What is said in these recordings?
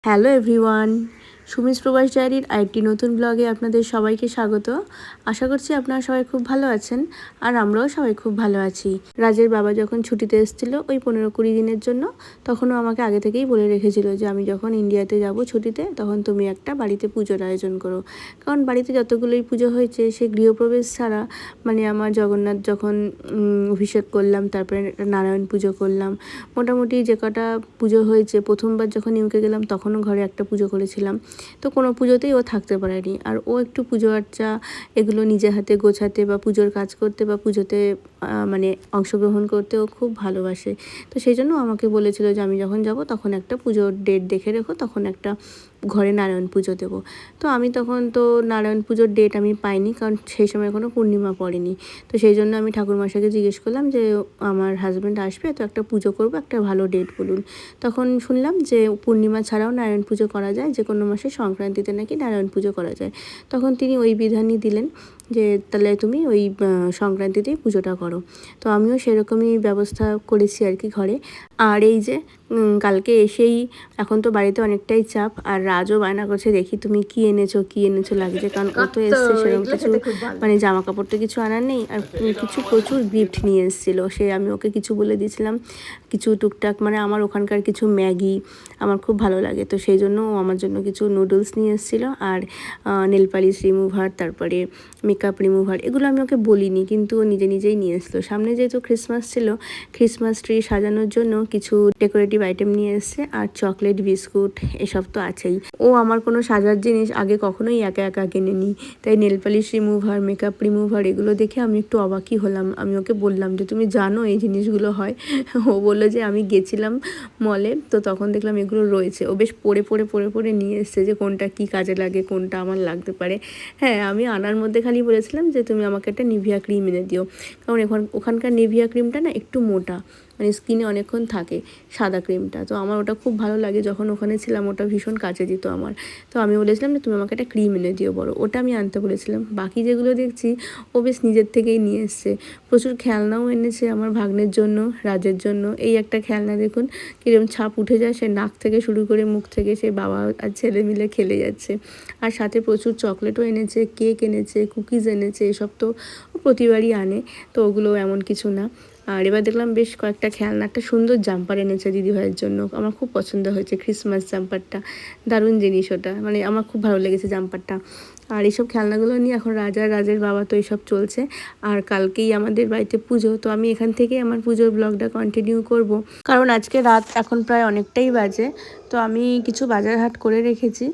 Hello everyone, Sumi's প্রবাস ডায়েরির আরেকটি নতুন ব্লগে আপনাদের সবাইকে স্বাগত। আশা করছি আপনারা সবাই খুব ভালো আছেন আর আমরাও সবাই খুব ভালো আছি। রাজের বাবা যখন ছুটিতে এসেছিলো ওই 15-20 দিনের জন্য, তখনও আমাকে আগে থেকেই বলে রেখেছিল যে আমি যখন ইন্ডিয়াতে যাব ছুটিতে তখন তুমি একটা বাড়িতে পুজোর আয়োজন করো। কারণ বাড়িতে যতগুলোই পুজো হয়েছে সে গৃহপ্রবেশ ছাড়া, মানে আমার জগন্নাথ যখন অভিষেক করলাম, তারপরে নারায়ণ পুজো করলাম, মোটামুটি যে কটা পুজো হয়েছে, প্রথমবার যখন ইউকে গেলাম তখনও ঘরে একটা পুজো করেছিলাম, তো কোনো পুজোতেই ও থাকতে পারেনি। আর ও একটু পুজো আর্চা এগুলো নিজে হাতে গোছাতে বা পুজোর কাজ করতে বা পুজোতে মানে অংশগ্রহণ করতে ও খুব ভালোবাসে। তো সেই জন্য আমাকে বলেছিল যে আমি যখন যাব তখন একটা পুজোর ডেট দেখে রেখো, তখন একটা ঘরে নারায়ণ পুজো দেবো। তো আমি তখন তো নারায়ণ পুজোর ডেট আমি পাইনি, কারণ সেই সময় কোনো পূর্ণিমা পড়েনি। তো সেই জন্য আমি ঠাকুরমশাইকে জিজ্ঞেস করলাম যে আমার হাজব্যান্ড আসবে, তো একটা পুজো করবো, একটা ভালো ডেট বলুন। তখন শুনলাম যে পূর্ণিমা ছাড়াও নারায়ণ পুজো করা যায়, যে কোনো মাসে সংক্রান্তিতে নাকি নারায়ণ পুজো করা যায়। তখন তিনি ওই বিধানই দিলেন যে তাহলে তুমি ওই সংক্রান্তিতেই পুজোটা করো। তো আমিও সেরকমই ব্যবস্থা করেছি আর কি ঘরে। আর এই যে কালকে এসেই, এখন তো বাড়িতে অনেকটাই চাপ, আর রাজও বায়না করছে দেখি তুমি কি এনেছো লাগছে, কারণ ও তো এসছে সেরকম কিছু মানে জামা কাপড় তো কিছু আনার নেই, আর কিছু প্রচুর গিফট নিয়ে এসেছিলো। সে আমি ওকে কিছু বলে দিয়েছিলাম, কিছু টুকটাক মানে আমার ওখানকার কিছু ম্যাগি আমার খুব ভালো লাগে, তো সেই জন্য ও আমার জন্য কিছু নুডলস নিয়ে এসেছিলো, আর নেল পালিশ রিমুভার, তারপরে মেকআপ রিমুভার, এগুলো আমি ওকে বলিনি, কিন্তু ও নিজে নিজেই নিয়ে এসেছিলো। সামনে যেহেতু ক্রিসমাস ছিল, ক্রিসমাস ট্রি সাজানোর জন্য কিছু ডেকোরেটিভ আইটেম নিয়ে এসছে, আর চকলেট বিস্কুট এসব তো আছেই। ও আমার কোনো সাজার জিনিস আগে কখনোই একা একা কেনেনি, তাই nail polish remover, makeup remover এগুলো দেখে আমি একটু অবাকই হলাম। আমি ওকে বললাম যে তুমি জানো এই জিনিসগুলো হয়? ও বললো যে আমি গেছিলাম মলে, তো তখন দেখলাম এগুলো রয়েছে। ও বেশ পড়ে নিয়ে এসছে যে কোনটা কি কাজে লাগে, কোনটা আমার লাগতে পারে। হ্যাঁ, আমি আনার মধ্যে খালি বলেছিলাম যে তুমি আমাকে একটা নিভিয়া ক্রিম এনে দিও, কারণ ওখানকার নিভিয়া ক্রিমটা না একটু মোটা, মানে স্কিনে অনেকক্ষণ থাকে, সাদা ক্রিমটা। তো আমার ওটা খুব ভালো লাগে, যখন ওখানে ছিলাম ওটা ভীষণ কাজে দিত আমার। তো আমি বলেছিলাম যে তুমি আমাকে একটা ক্রিম এনে দিও বড়, ওটা আমি আনতে বলেছিলাম। বাকি যেগুলো দেখছি ও বেশ নিজের থেকেই নিয়ে এসছে। প্রচুর খেলনাও এনেছে আমার ভাগ্নের জন্য, রাজের জন্য। এই একটা খেলনা দেখুন কিরকম ছাপ উঠে যায়, সে নাক থেকে শুরু করে মুখ থেকে সে বাবা আর ছেলে মিলে খেলে যাচ্ছে। আর সাথে প্রচুর চকলেটও এনেছে, কেক এনেছে, কুকিজ এনেছে, এসব তো প্রতিবারই আনে, তো ওগুলো এমন কিছু না। আর এবার দেখলাম বেশ কয়েকটা খেলনা, একটা সুন্দর জাম্পার এনেছে দিদিভাইয়ের জন্য, আমার খুব পছন্দ হয়েছে ক্রিসমাস জাম্পারটা, দারুণ জিনিস ওটা, মানে আমার খুব ভালো লেগেছে জাম্পারটা। আর এইসব খেলনাগুলো নিয়ে এখন রাজের বাবা তো এইসব চলছে। আর কালকেই আমাদের বাড়িতে পুজো, তো আমি এখান থেকেই আমার পুজোর ব্লগটা কন্টিনিউ করব, কারণ আজকে রাত এখন প্রায় অনেকটাই বাজে। তো আমি কিছু বাজার হাট করে রেখেছি।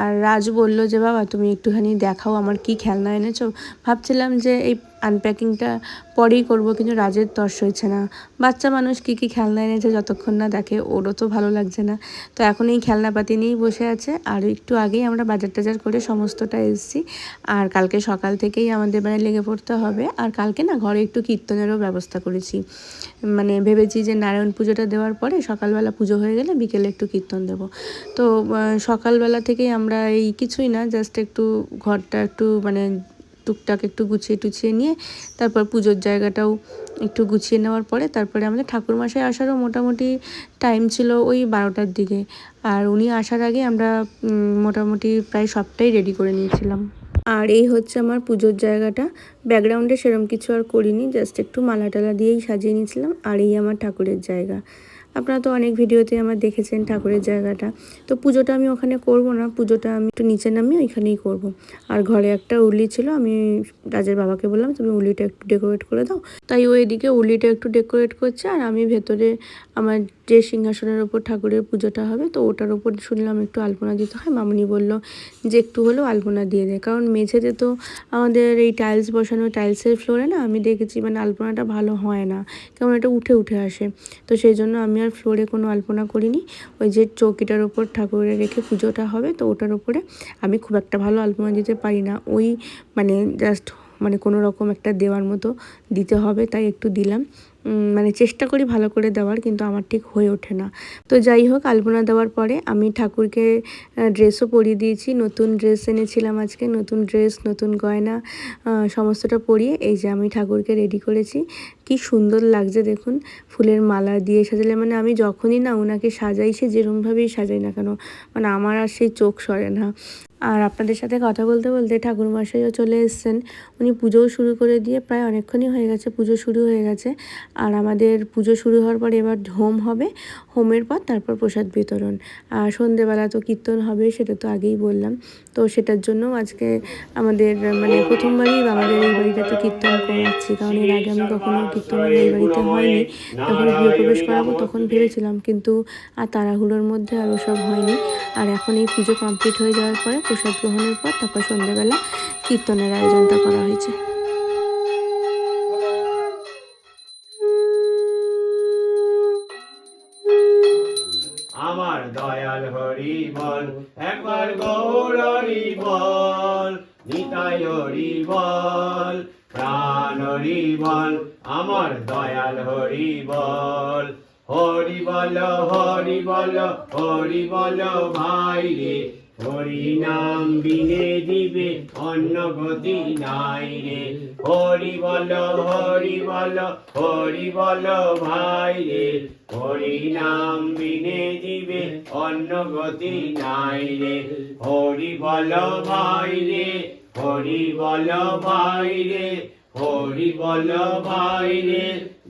আর রাজ বলল যে বাবা তুমি একটুখানি দেখাও আমার কি খেলনা এনেছো। ভাবছিলাম যে এই আনপ্যাকিংটা পরেই করব, কিন্তু রাজের তর্স হয়েছে না। বাচ্চা মানুষ কী কী খেলনা এনেছে যতক্ষণ না দেখে ওরও তো ভালো লাগছে না। তো এখন এই খেলনাপাতি নিয়েই বসে আছে। আর একটু আগেই আমরা বাজার টাজার করে সমস্তটা এসেছি। আর কালকে সকাল থেকেই আমাদের বাড়ি লেগে পড়তে হবে। আর কালকে না ঘরে একটু কীর্তনেরও ব্যবস্থা করেছি, মানে ভেবেছি যে নারায়ণ পুজোটা দেওয়ার পরে সকালবেলা পুজো হয়ে গেলে বিকেলে একটু কীর্তন দেবো। তো সকালবেলা থেকেই আমরা এই কিছুই না, জাস্ট একটু ঘরটা একটু মানে টুকটাক একটু গুছিয়ে টুছিয়ে নিয়ে, তারপর পুজোর জায়গাটাও একটু গুছিয়ে নেওয়ার পরে তারপরে আমাদের ঠাকুরমশাই আসারও মোটামুটি টাইম ছিল ওই 12টার দিকে। আর উনি আসার আগে আমরা মোটামুটি প্রায় সবটাই রেডি করে নিয়েছিলাম। আর এই হচ্ছে আমার পুজোর জায়গাটা, ব্যাকগ্রাউন্ডে সেরকম কিছু আর করিনি, জাস্ট একটু মালা টালা দিয়েই সাজিয়ে নিয়েছিলাম। আর এই আমার ঠাকুরের জায়গা, আপনারা তো অনেক ভিডিওতে আমার দেখেছেন ঠাকুরের জায়গাটা। তো পুজোটা আমি ওখানে করব না, পুজোটা আমি একটু নিচে নামিয়ে ওইখানেই করব। আর ঘরে একটা উলি ছিল, আমি রাজের বাবাকে বললাম তুমি উলিটা একটু ডেকোরেট করে দাও, তাই ও এদিকে উলিটা একটু ডেকোরেট করছে। আর আমি ভেতরে আমার যে সিংহাসনের ওপর ঠাকুরের পুজোটা হবে, তো ওটার ওপর শুনলাম একটু আলপনা দিতে হয়। মামুনি বলল যে একটু হলেও আলপনা দিয়ে দেয়, কারণ মেঝেতে তো আমাদের এই টাইলস বসানো, টাইলসের ফ্লোরে না আমি দেখেছি মানে আলপনাটা ভালো হয় না, কেমন এটা উঠে উঠে আসে। তো সেই জন্য আমি আর ফ্লোরে কোনো আলপনা করিনি। ওই যে চৌকিটার ওপর ঠাকুরের রেখে পুজোটা হবে, তো ওটার ওপরে আমি খুব একটা ভালো আলপনা দিতে পারি না, ওই মানে জাস্ট মানে কোনো রকম একটা দেওয়ার মতো দিতে হবে, তাই একটু দিলাম। মানে চেষ্টা করি ভালো করে দেওয়ার, কিন্তু আমার ঠিক হয়ে ওঠে না। তো যাই হোক, আলপনা দেওয়ার পরে আমি ঠাকুরকে ড্রেসও পরিয়ে দিয়েছি। নতুন ড্রেস এনেছিলাম আজকে, নতুন ড্রেস, নতুন গয়না সমস্তটা পরিয়ে এই যে আমি ঠাকুরকে রেডি করেছি। কি সুন্দর লাগছে দেখুন, ফুলের মালা দিয়ে সাজালে, মানে আমি যখনই না ওনাকে সাজাই, সে যেরকমভাবেই সাজাই না কেন, মানে আমার আর সেই চোখ সরে না। আর আপনাদের সাথে কথা বলতে বলতে ঠাকুরমশাইও চলে এসেছেন। উনি পুজোও শুরু করে দিয়ে প্রায় অনেকক্ষণই হয়ে গেছে, পুজো শুরু হয়ে গেছে। আর আমাদের পুজো শুরু হওয়ার পর এবার হোম হবে, হোমের পর তারপর প্রসাদ বিতরণ। আর সন্ধেবেলা তো কীর্তন হবে, সেটা তো আগেই বললাম। তো সেটার জন্য আজকে আমাদের মানে প্রথমবারই আমাদের এই বাড়িটাতে কীর্তন করাচ্ছি, কারণ এর আগে আমি কখনো কীর্তন এই বাড়িতে হয়নি। যখন গৃহপ্রবেশ করাবো তখন ভেবেছিলাম, কিন্তু আর তাড়াহুড়োর মধ্যে আর ওসব হয়নি। আর এখন এই পুজো কমপ্লিট হয়ে যাওয়ার পরে প্রসাদ গ্রহণের পর তারপর সন্ধ্যাবেলা কীর্তনের আয়োজনটা করা হয়েছে। আমার দয়াল হরি বল, একবার গৌর হরি বল, নিতাই হরি বল, প্রাণ হরি বল, আমার দয়াল হরি বল। হরি বল, হরি বল, হরি বল ভাই রে, হরি নাম বিনে দিবে অন্য গতি নাই রে। হরি বল, হরি বল, হরি বল ভাই রে, হরি নাম বিনে দিবে অন্য গতি নাই রে। হরি বল ভাই রে, হরি বল ভাই রে, হরি বল ভাই রে,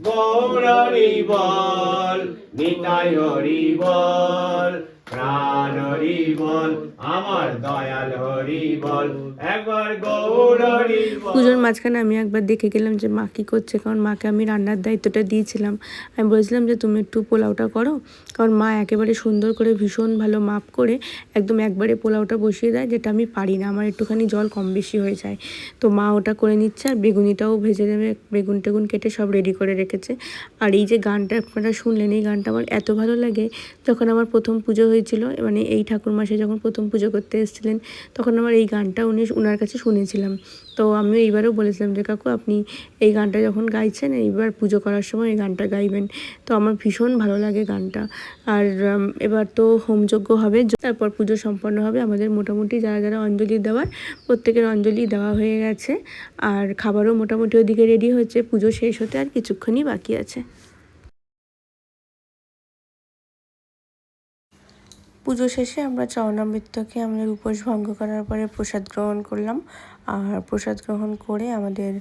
গৌর হরি বল, নিতাই হরি বল, প্রাণ হরি বল, আমার দয়াল হরি বল, একবার গৌর হরি বল। পুজোর মাঝখানে আমি একবার দেখে গেলাম যে মা কী করছে, কারণ মাকে আমি রান্নার দায়িত্বটা দিয়েছিলাম। আমি বলেছিলাম যে তুমি একটু পোলাওটা করো, কারণ মা একেবারে সুন্দর করে ভীষণ ভালো মাপ করে একদম একবারে পোলাওটা বসিয়ে দেয়, যেটা আমি পারি না, আমার একটুখানি জল কম বেশি হয়ে যায়। তো মা ওটা করে নিচ্ছে, আর বেগুনিটাও ভেজে দেবে, বেগুন টেগুন কেটে সব রেডি করে রেখেছে। আর এই যে গানটা আপনারা শুনলেন, এই গানটা আমার এত ভালো লাগে। যখন আমার প্রথম পুজো হয়েছিল, মানে এই ঠাকুরমশাই যখন প্রথম পুজো করতে এসেছিলেন, তখন আমার এই গানটা ওনার কাছে শুনেছিলাম। তো আমিও এইবারও বলেছিলাম যে কাকু, আপনি এই গানটা যখন গাইছেন, এইবার পুজো করার সময় এই গানটা গাইবেন। তো আমার ভীষণ ভালো লাগে গানটা। আর এবার তো হোমযজ্ঞ হবে, তারপর পুজো সম্পন্ন হবে। আমাদের মোটামুটি যারা যারা অঞ্জলি দেওয়ার, প্রত্যেকের অঞ্জলি দেওয়া হয়ে গেছে। আর খাবারও মোটামুটি ওদিকে রেডি হচ্ছে, পুজো শেষ হতে আর কিছুক্ষণই বাকি আছে। পুজো শেষে আমরা চরণামৃতকে আমাদের উপোস ভঙ্গ করার পরে প্রসাদ গ্রহণ করলাম। আর প্রসাদ গ্রহণ করে আমাদের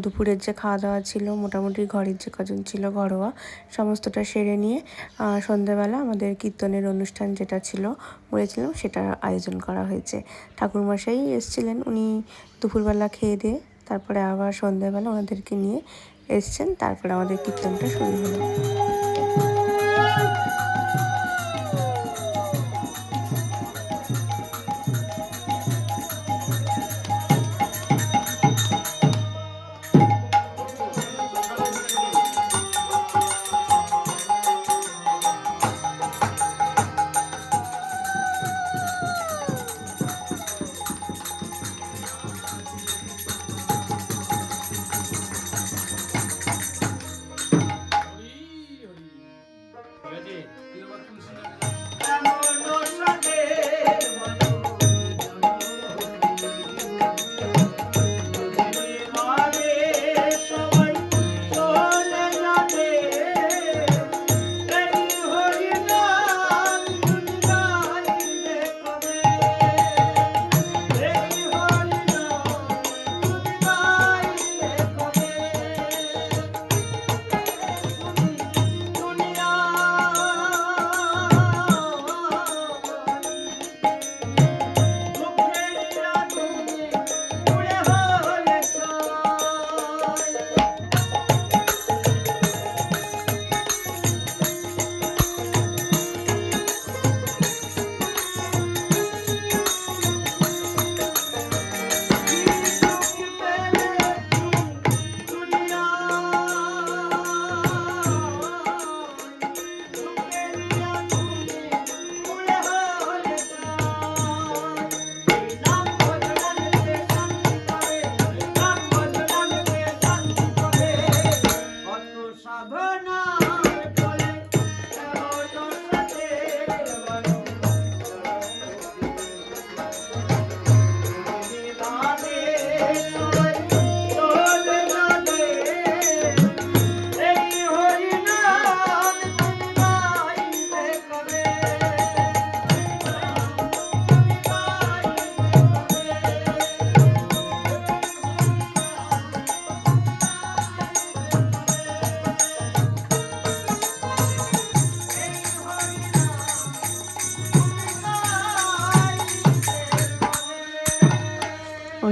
দুপুরের যে খাওয়া দাওয়া ছিল, মোটামুটি ঘরের যে কজন ছিল ঘরোয়া, সমস্তটা সেরে নিয়ে সন্ধ্যাবেলা আমাদের কীর্তনের অনুষ্ঠান যেটা ছিল বলেছিলাম, সেটার আয়োজন করা হয়েছে। ঠাকুরমশাই এসেছিলেন, উনি দুপুরবেলা খেয়ে দিয়ে তারপরে আবার সন্ধ্যাবেলা ওনাদেরকে নিয়ে এসছেন, তারপরে আমাদের কীর্তনটা শুরু হলো।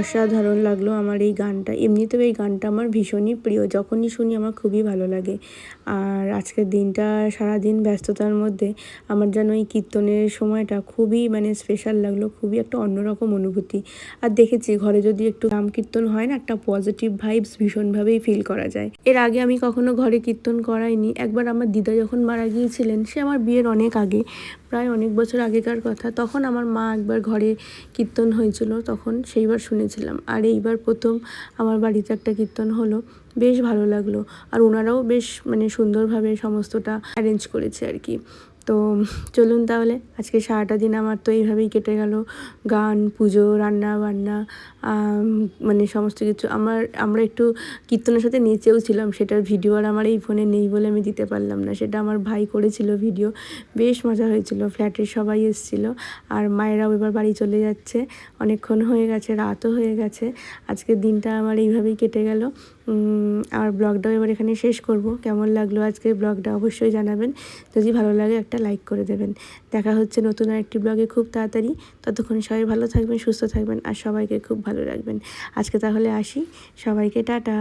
অসাধারণ লাগলো আমার এই গানটা। এমনিতেও এই গানটা আমার ভীষণই প্রিয়, যখনই শুনি আমার খুবই ভালো লাগে। আর আজকের দিনটা সারাদিন ব্যস্ততার মধ্যে আমার যেন এই কীর্তনের সময়টা খুবই মানে স্পেশাল লাগলো, খুবই একটা অন্যরকম অনুভূতি। আর দেখেছি ঘরে যদি একটু নাম কীর্তন হয় না, একটা পজিটিভ ভাইবস ভীষণভাবেই ফিল করা যায়। এর আগে আমি কখনো ঘরে কীর্তন করাইনি। একবার আমার দিদা যখন মারা গিয়েছিলেন, সে আমার বিয়ের অনেক আগে, প্রায় অনেক বছর আগেকার কথা, তখন আমার মা একবার ঘরে কীর্তন হয়েছিল, তখন সেইবার শুনেছিলাম। আর এইবার প্রথম আমার বাড়িতে একটা কীর্তন হলো, বেশ ভালো লাগলো। আর ওনারাও বেশ মানে সুন্দরভাবে সমস্তটা অ্যারেঞ্জ করেছে আর কি। তো চলুন তাহলে, আজকে সারাটা দিন আমার তো এইভাবেই কেটে গেল, গান, পুজো, রান্না বান্না, মানে সমস্ত কিছু। আমরা একটু কীর্তনের সাথে নেচেও ছিলাম, সেটার ভিডিও আর আমার এই ফোনে নেই বলে আমি দিতে পারলাম না, সেটা আমার ভাই করেছিল ভিডিও। বেশ মজা হয়েছিল, ফ্ল্যাটের সবাই এসেছিল। আর মায়েরাও এবার বাড়ি চলে যাচ্ছে, অনেকক্ষণ হয়ে গেছে, রাতও হয়ে গেছে। আজকের দিনটা আমার এইভাবেই কেটে গেল। আর ব্লগটাও এবার এখানে শেষ করব। কেমন লাগলো আজকের ব্লগটা অবশ্যই জানাবেন, যদি ভালো লাগে একটা লাইক করে দেবেন। দেখা হচ্ছে নতুন আরেকটি ব্লগে খুব তাড়াতাড়ি। ততক্ষণ সবাই ভালো থাকবেন, সুস্থ থাকবেন, আর সবাইকে খুব ভালো রাখবেন। আজকে তাহলে আসি, সবাইকে টাটা।